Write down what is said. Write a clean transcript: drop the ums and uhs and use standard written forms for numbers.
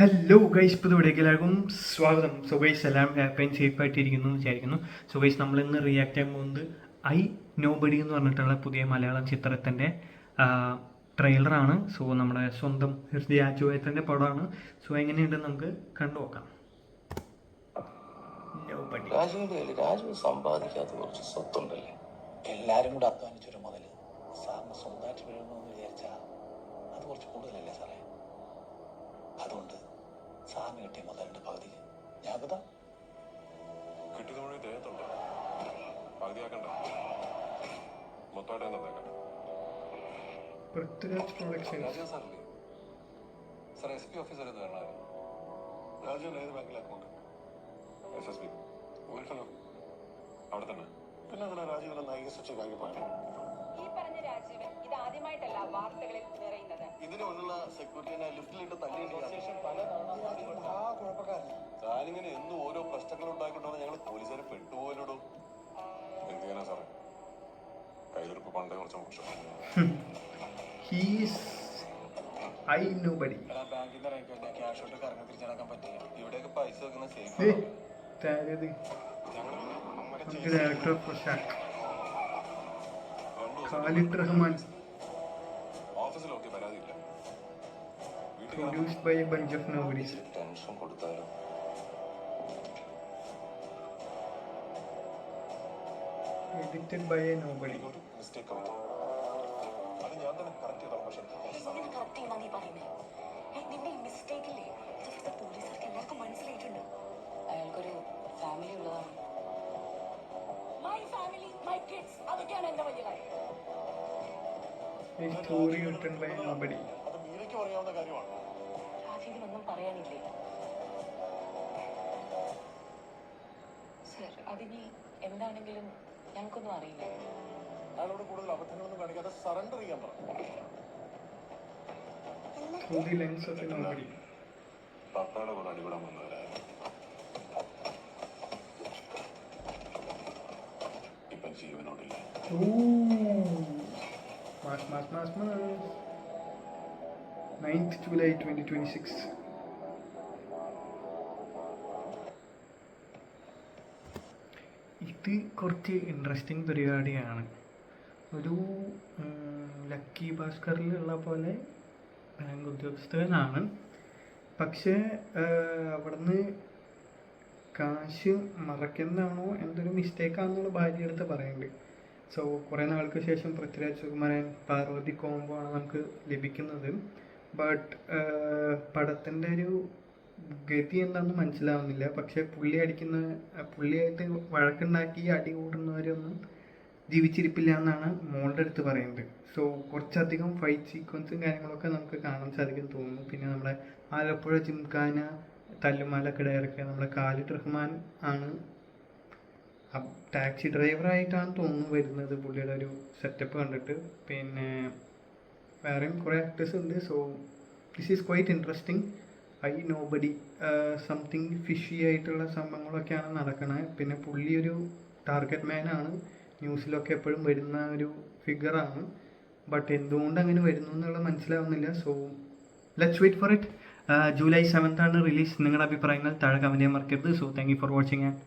Hello guys, ഇപ്പോൾ ഇവിടേക്ക് എല്ലാവർക്കും സ്വാഗതം. സോ ഗൈസ്, എല്ലാം ഹാപ്പി ആൻഡ് സേഫ് ആയിട്ടിരിക്കുന്നു എന്ന് വിചാരിക്കുന്നു. സോ ഗൈസ്, നമ്മളിന്ന് റിയാക്ട് ചെയ്യാൻ പോകുന്നത് ഐ നോബഡി എന്ന് പറഞ്ഞിട്ടുള്ള പുതിയ മലയാളം ചിത്രത്തിൻ്റെ ട്രെയിലറാണ്. സോ നമ്മുടെ സ്വന്തം രാജുവേട്ടൻ്റെ പടമാണ്. സോ എങ്ങനെയുണ്ടെന്ന് നമുക്ക് കണ്ടു നോക്കാം. രാജു സമ്പാദിക്കാത്ത കുറച്ച് സ്വത്തുണ്ടല്ലേ, എല്ലാരും കൂടെ അധ്വാനിച്ചൊരു മുതല് സാറിന് സ്വന്തമായിട്ട് വീഴണമെന്ന് വിചാരിച്ചാൽ അത് കുറച്ച് കൂടുതലല്ലേ സാറേ? അതുകൊണ്ട് സാറിന് കിട്ടിയ മുതലിന്റെ പകുതി ഞാകത കിട്ടിയത് മുഴുവൻ ദേഹത്തുണ്ട്. പകുതിയാക്കണ്ട, മൊത്തമായിട്ട് തന്നേക്കാം. പൃഥ്വിരാജ് സാറില്ലേ സാർ, SP ഓഫീസർ എന്ന് പറഞ്ഞാൽ രാജുവിന് ഏത് ബാങ്കിൽ അക്കൗണ്ട്? SSB അവിടെ തന്നെ. പിന്നെ അങ്ങനെ രാജീവനെ നായിക സ്വിച്ച് ബാങ്കിൽ പോയത്. ഈ പറഞ്ഞ രാജീവൻ ഇത് ആദ്യമായിട്ടല്ല വാർത്തകളിൽ നിറയുന്നത്. ഇതിന് മുന്നുള്ള സെക്യൂരിറ്റിനെ ലിഫ്റ്റിലിട്ട് താനിങ്ങനെ എന്നും ഓരോ പ്രശ്നങ്ങൾ ഉണ്ടാക്കിക്കൊണ്ടാണ് ഞങ്ങൾ പോലീസുകാരെ പെട്ടുപോയല്ലോ. എന്ത് ചെയ്യാനാ സാറേ, കയ്യിലിരിപ്പ് പണ്ടേ കുറച്ച് മോശം. ബാങ്കിന്റെ ക്യാഷ് ഔട്ട് കറങ്ങി തിരിച്ചടക്കാൻ പറ്റില്ല. ഇവിടെയൊക്കെ പൈസ വെക്കുന്ന സേഫ്. ഡയറക്ടർ ഖാലിദ് റഹ്മാൻ, ഓഫീസിലൊക്കെ പരാതിയില്ല. produced by a bunch of nobodies. Tension കൊടുത്താലോ? Edited by a nobody. Mistake ആവും, അത് ഞാൻ തന്നെ കറക്റ്റ് ചെയ്തോളാം. പക്ഷേ കറക്റ്റ് ചെയ്യുന്ന നീ പറയുന്നത് നിന്റെ ഈ മിസ്റ്റേക്ക് ഇല്ലേ, പോലീസുകാർക്ക് എല്ലാവർക്കും മനസ്സിലായിട്ടുണ്ട്. അയാൾക്കൊരു ഫാമിലി ഉള്ളതാണ്. മൈ ഫാമിലി, മൈ കിഡ്സ്, അതൊക്കെയാണ് എന്റെ വലിയ കാര്യം. A story written by a nobody. അത് മീരയ്ക്ക് പറയാവുന്ന കാര്യമാണ്. രാജീവിനൊന്നും പറയാനില്ലേ സർ? അതിനി എന്താണെങ്കിലും ഞങ്ങൾക്കൊന്നും അറിയില്ല. അയാളോട് കൂടുതൽ അബദ്ധങ്ങളൊന്നും കാണിക്കാതെ സറണ്ടർ ചെയ്യാൻ പറഞ്ഞു. Through the lens of a nobody. പപ്പയുടെ കൂടെ അടികൂടാൻ വന്നവരായിരുന്നു. ഇപ്പം ജീവനോടില്ല. Mass. 9th July 2026. ഇത് കുറച്ച് ഇൻട്രസ്റ്റിംഗ് പരിപാടിയാണ്. ഒരു ലക്കി ഭാസ്കറിലുള്ള പോലെ ബാങ്ക് ഉദ്യോഗസ്ഥനാണ്. പക്ഷേ അവിടുന്ന് കാശ് മറക്കുന്നതാണോ എന്തൊരു മിസ്റ്റേക്കാണെന്നുള്ള ഭാര്യ അടുത്ത് പറയുന്നുണ്ട്. സോ കുറേ നാൾക്ക് ശേഷം പൃഥ്വിരാജ് സുകുമാരൻ പാർവതി കോംബോ ആണ് നമുക്ക് ലഭിക്കുന്നത്. ബട്ട് പടത്തിൻ്റെ ഒരു ഗതി എന്താണെന്ന് മനസ്സിലാവുന്നില്ല. പക്ഷേ പുള്ളിയായിട്ട് വഴക്കുണ്ടാക്കി അടി കൂടുന്നവരൊന്നും ജീവിച്ചിരിപ്പില്ല എന്നാണ് മോളുടെ അടുത്ത് പറയുന്നത്. സോ കുറച്ചധികം ഫൈറ്റ് സീക്വൻസും കാര്യങ്ങളൊക്കെ നമുക്ക് കാണാൻ സാധിക്കും തോന്നുന്നു. പിന്നെ നമ്മുടെ ആലപ്പുഴ ജിംഖാന തല്ലുമാലൊക്കെ ഡയറക്റ്റ് നമ്മുടെ ഖാലിദ് റഹ്മാൻ ആണ്. ടാക്സി ഡ്രൈവറായിട്ടാണ് തോന്നുന്നു വരുന്നത് പുള്ളിയുടെ ഒരു സെറ്റപ്പ് കണ്ടിട്ട്. പിന്നെ വേറെയും കുറേ ആക്ടേഴ്സ് ഉണ്ട്. So this is quite interesting. I nobody something fishy ആയിട്ടുള്ള സംഭവങ്ങളൊക്കെയാണ് നടക്കണത്. പിന്നെ പുള്ളി ഒരു ടാർഗറ്റ് മാനാണ്, ന്യൂസിലൊക്കെ എപ്പോഴും വരുന്ന ഒരു ഫിഗറാണ്. ബട്ട് എന്തുകൊണ്ട് അങ്ങനെ വരുന്നു എന്നുള്ളത് മനസ്സിലാവുന്നില്ല. So let's wait for it. July 7th ആണ് റിലീസ്. നിങ്ങളുടെ അഭിപ്രായങ്ങൾ താഴെ കമൻറ്റ് ചെയ്യാൻ മറക്കരുത്. So thank you for watching and